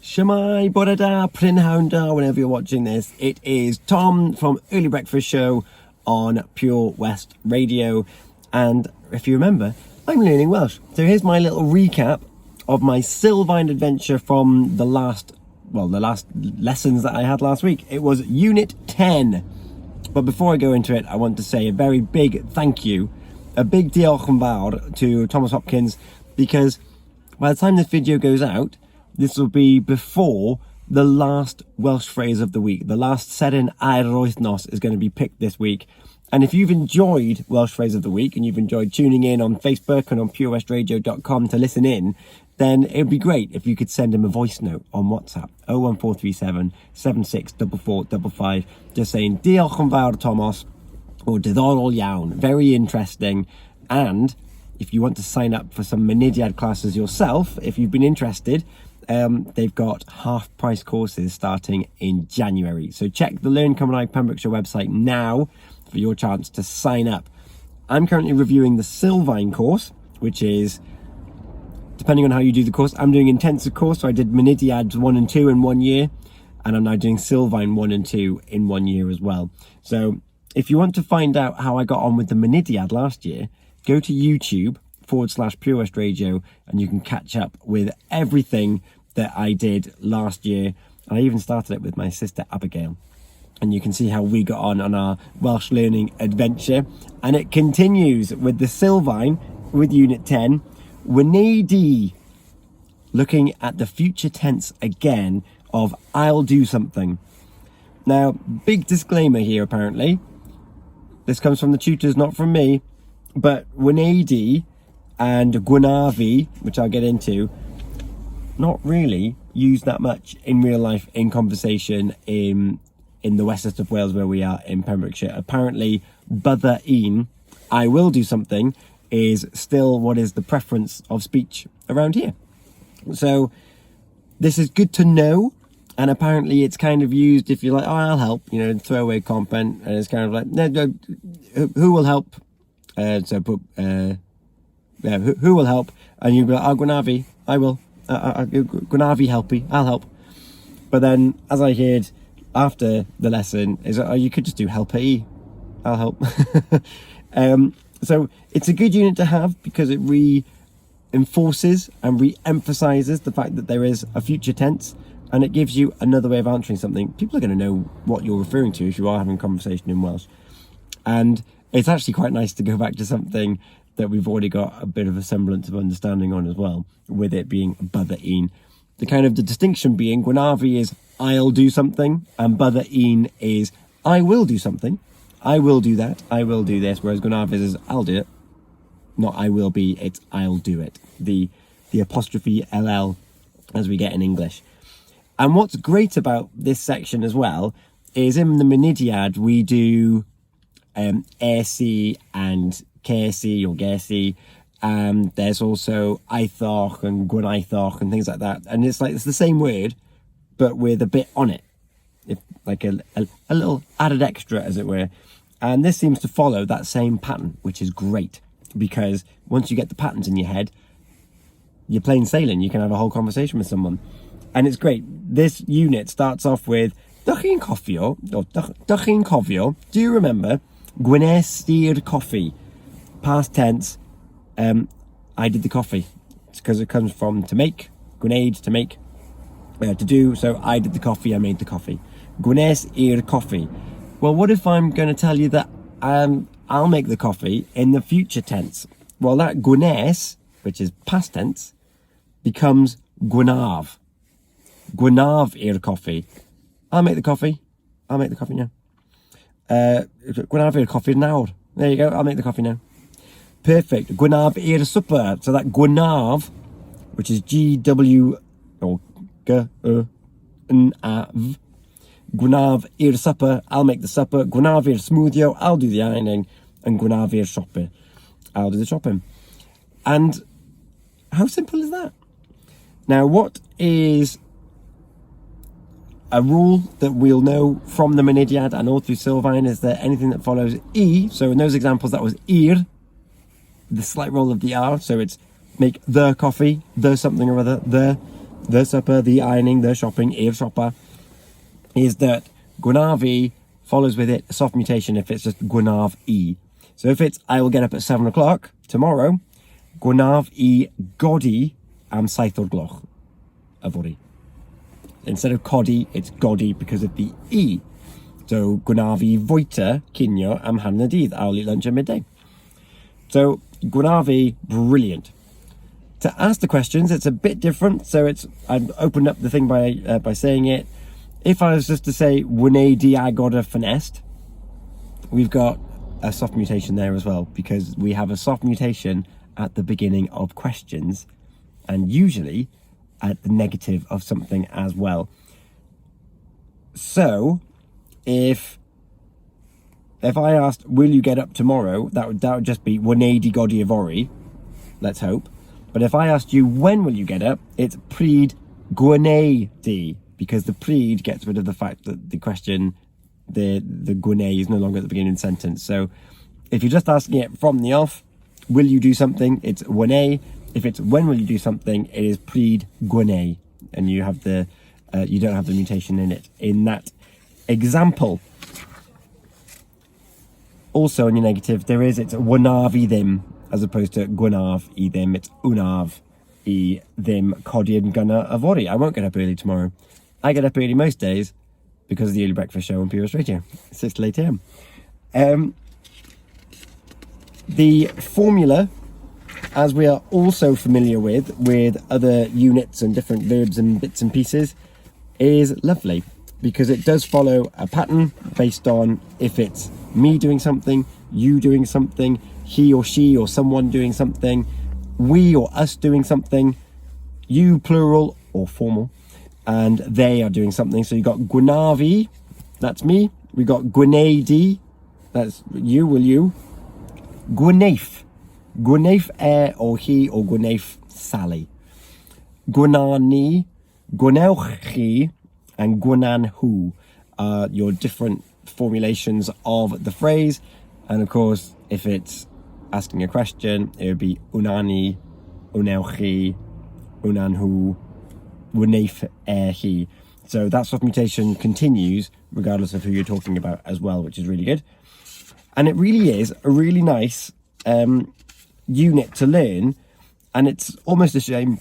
Shemai, bydda, prynhawn, whenever you're watching this. It is Tom from Early Breakfast Show on Pure West Radio. And if you remember, I'm learning Welsh. So here's my little recap of my Sylfaen adventure from the last lessons that I had last week. It was Unit 10. But before I go into it, I want to say a very big thank you, a big diolch yn fawr to Thomas Hopkins, because by the time this video goes out, this will be before the last Welsh phrase of the week. The last Seren A'r Wythnos is going to be picked this week. And if you've enjoyed Welsh phrase of the week and you've enjoyed tuning in on Facebook and on purewestradio.com to listen in, then it'd be great if you could send him a voice note on WhatsApp 01437 764455, just saying diolch yn fawr Thomas or diddorol iawn, very interesting. And if you want to sign up for some Mynediad classes yourself, if you've been interested, they've got half price courses starting in January. So check the Learn Cymraeg Pembrokeshire website now for your chance to sign up. I'm currently reviewing the Sylfaen course, which is, depending on how you do the course, I'm doing intensive course. So I did Mynediads 1 and 2 in 1 year, and I'm now doing Sylfaen 1 and 2 in 1 year as well. So if you want to find out how I got on with the Mynediad last year, go to YouTube/Pure West Radio and you can catch up with everything that I did last year. I even started it with my sister Abigail, and you can see how we got on our Welsh learning adventure. And it continues with the Sylfaen with Unit 10, Wynedi, looking at the future tense again of I'll do something. Now, big disclaimer here apparently. This comes from the tutors, not from me, but Wynedi and gwnaf, which I'll get into, not really used that much in real life in conversation in the west of Wales where we are in Pembrokeshire. Apparently bydda, I will do something, is still what is the preference of speech around here. So this is good to know, and apparently it's kind of used if you're like, oh, I'll help, throwaway comment, and it's kind of like, no, who will help? Who will help? And you'll be like, oh, gwnaf, I will. Gwnaf helpy, I'll help. But then, as I heard after the lesson, is you could just do helper, I'll help. So it's a good unit to have because it reinforces and re-emphasizes the fact that there is a future tense, and it gives you another way of answering something. People are going to know what you're referring to if you are having a conversation in Welsh. And it's actually quite nice to go back to something that we've already got a bit of a semblance of understanding on as well, with it being bydda. The distinction being gwnaf is I'll do something, and bydda is I will do something. I will do that, I will do this, whereas gwnaf is I'll do it. Not I will be, it's I'll do it. The apostrophe LL as we get in English. And what's great about this section as well is in the Mynediad we do Ersi and Cersi or Gersi, and there's also Aethoch and Gwynaethoch and things like that, and it's the same word but with a bit on it, like a little added extra, as it were. And this seems to follow that same pattern, which is great, because once you get the patterns in your head, you're plain sailing. You can have a whole conversation with someone, and it's great. This unit starts off with Dach chi'n cofio, do you remember Gwnes i'r coffee? Past tense, I did the coffee. It's because it comes from to make, gwneud, to make, to do. So I did the coffee, I made the coffee. Gwnes i'r coffee. Well, what if I'm going to tell you that I'll make the coffee in the future tense? Well, that gwnes, which is past tense, becomes gwnaf. Gwnaf i'r coffee. I'll make the coffee. I'll make the coffee now. Gwnaf i'r coffee nawr. There you go, I'll make the coffee now. Perfect. Gwnaf i'r supper. So that gwnaf, which is G-W, or G-N-A-V, gwnaf i'r supper, I'll make the supper. Gwnaf i'r smoothio, I'll do the ironing. And gwnaf i'r shopping, I'll do the shopping. And how simple is that? Now, what is a rule that we'll know from the Mynediad and all through Sylfaen is that anything that follows E, so in those examples that was ir, the slight roll of the R, so it's make the coffee, the something or other, the the supper, the ironing, the shopping, i'r shopper, is that gwnaf I follows with it a soft mutation if it's just gwnaf I. So if it's I will get up at 7 o'clock tomorrow, gwnaf I godi am 7 o'r gloch yfory. Instead of codi, it's godi because of the I. So gwnaf I fwyta cinio am hanner dydd. I'll eat lunch at midday. So gwnaf I, brilliant. To ask the questions, it's a bit different. So I've opened up the thing by saying it. If I was just to say wne di agor y ffenest, we've got a soft mutation there as well, because we have a soft mutation at the beginning of questions and usually at the negative of something as well. So if I asked, will you get up tomorrow, that would just be wne di godi yfory, let's hope. But if I asked you, when will you get up, it's pryd gwne di, because the pryd gets rid of the fact that the question, the gwne is no longer at the beginning of the sentence. So if you're just asking it from the off, will you do something, it's wne. If it's when will you do something, it is pryd gwne, and you have you don't have the mutation in it in that example. Also in your negative, it's wnaf I ddim, as opposed to gwnaf I ddim. It's wnaf I ddim codi yn gynnar yfory. I won't get up early tomorrow. I get up early most days because of the early breakfast show on Pure West Radio, 6 to 8 a.m. The formula, as we are also familiar with other units and different verbs and bits and pieces, is lovely, because it does follow a pattern based on if it's me doing something, you doing something, he or she or someone doing something, we or us doing something, you plural or formal, and they are doing something. So you got gwnaf I, that's me. We got gwneud, that's you, will you. Gwyneif, gwneif or he or gwyneif Sally. Gwynan ni, gwnewch chi, and gwynan who are your different formulations of the phrase. And of course, if it's asking a question, it would be unani, unewch chi, unan who, gwyneif hi. So that soft mutation continues regardless of who you're talking about as well, which is really good. And it really is a really nice unit to learn, and it's almost a shame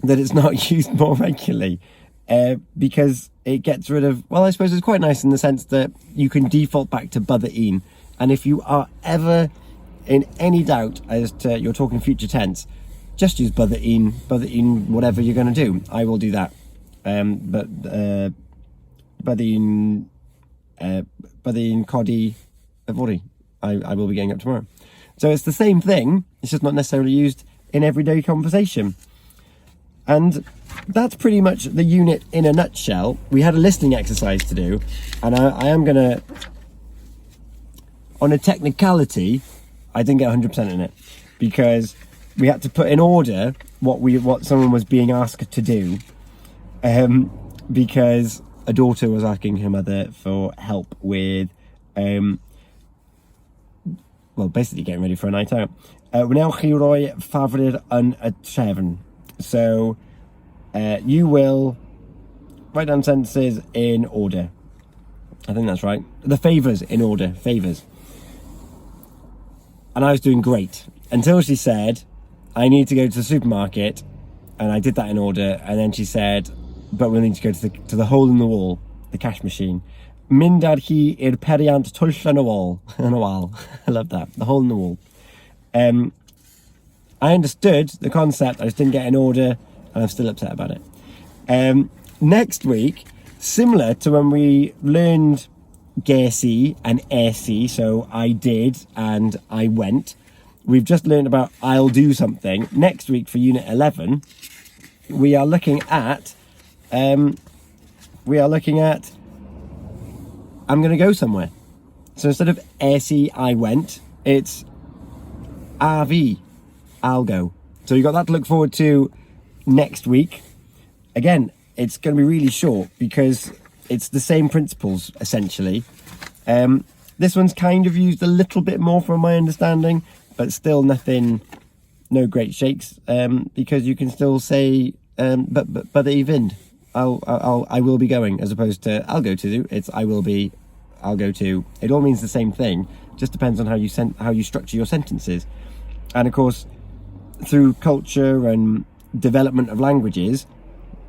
that it's not used more regularly, because it gets rid of, well, I suppose it's quite nice in the sense that you can default back to bydda un, and if you are ever in any doubt as to you're talking future tense, just use bydda un, whatever you're going to do. I will do that. But bydda un codi yfory. I will be getting up tomorrow. So it's the same thing, it's just not necessarily used in everyday conversation. And that's pretty much the unit in a nutshell. We had a listening exercise to do, and I am going to, on a technicality, I didn't get 100% in it, because we had to put in order what someone was being asked to do, because a daughter was asking her mother for help with basically getting ready for a night out. Wnewch chi roi ffafryd yn y trefn. So you will write down sentences in order. I think that's right. The favours in order, favours. And I was doing great until she said, I need to go to the supermarket, and I did that in order. And then she said, but we'll need to go to the hole in the wall, the cash machine. Mynd ar hi i'r periant twll yn y wall. I love that. The hole in the wall. I understood the concept, I just didn't get in order, and I'm still upset about it. Next week, similar to when we learned ges I and es I, so I did and I went, we've just learned about I'll do something. Next week for Unit 11, we are looking at I'm going to go somewhere. So instead of es I went, it's RV, I'll go. So you got that to look forward to next week. Again, it's going to be really short because it's the same principles, essentially. This one's kind of used a little bit more from my understanding, but still no great shakes, because you can still say bydda I fynd. I will be going, as opposed to I'll go to. It's I will be, I'll go to. It all means the same thing. Just depends on how you structure your sentences. And of course, through culture and development of languages,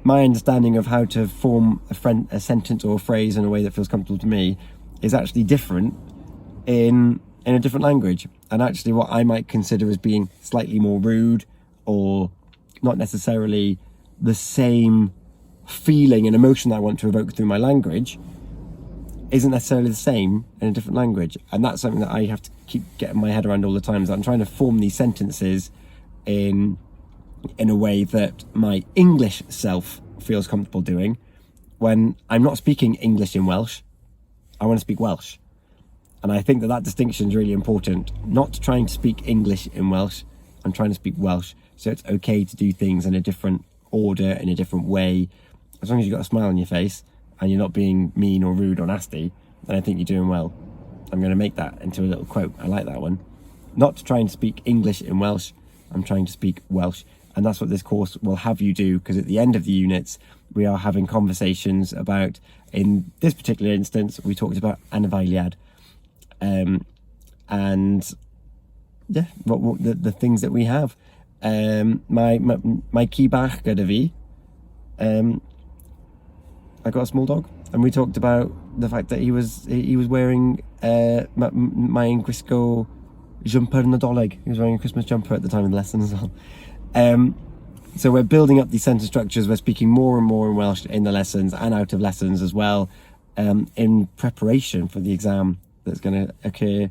my understanding of how to form a sentence or a phrase in a way that feels comfortable to me is actually different in a different language. And actually what I might consider as being slightly more rude or not necessarily the same feeling and emotion that I want to evoke through my language isn't necessarily the same in a different language. And that's something that I have to keep getting my head around all the time, is I'm trying to form these sentences in a way that my English self feels comfortable doing. When I'm not speaking English in Welsh, I want to speak Welsh. And I think that distinction is really important. Not trying to speak English in Welsh, I'm trying to speak Welsh. So it's okay to do things in a different order, in a different way. As long as you've got a smile on your face and you're not being mean or rude or nasty, then I think you're doing well. I'm going to make that into a little quote. I like that one. Not to try and speak English in Welsh, I'm trying to speak Welsh. And that's what this course will have you do, because at the end of the units, we are having conversations about, in this particular instance, we talked about anifeiliad. And yeah, what the things that we have. My key bach gyda fi. I got a small dog, and we talked about the fact that he was wearing my gwisgo jumper Nadolig. He was wearing a Christmas jumper at the time of the lesson as well. So we're building up these sentence structures. We're speaking more and more in Welsh in the lessons and out of lessons as well, in preparation for the exam that's going to occur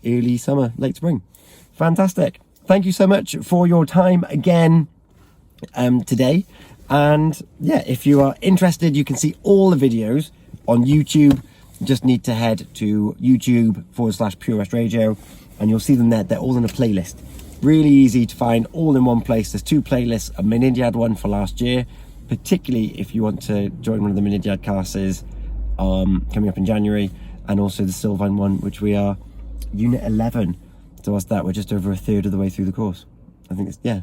early summer, late spring. Fantastic. Thank you so much for your time again today. And yeah, if you are interested, you can see all the videos on YouTube. You just need to head to YouTube/Pure West Radio, and you'll see them there. They're all in a playlist. Really easy to find, all in one place. There's 2 playlists, a Mynediad one for last year, particularly if you want to join one of the Mynediad classes coming up in January, and also the Sylvan one, which we are Unit 11. So what's that? We're just over a third of the way through the course. I think it's, yeah.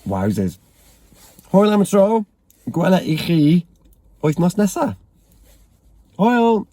Wowzers. Hwyl am y tro, gwela I chi wythnos nesa. Hwyl!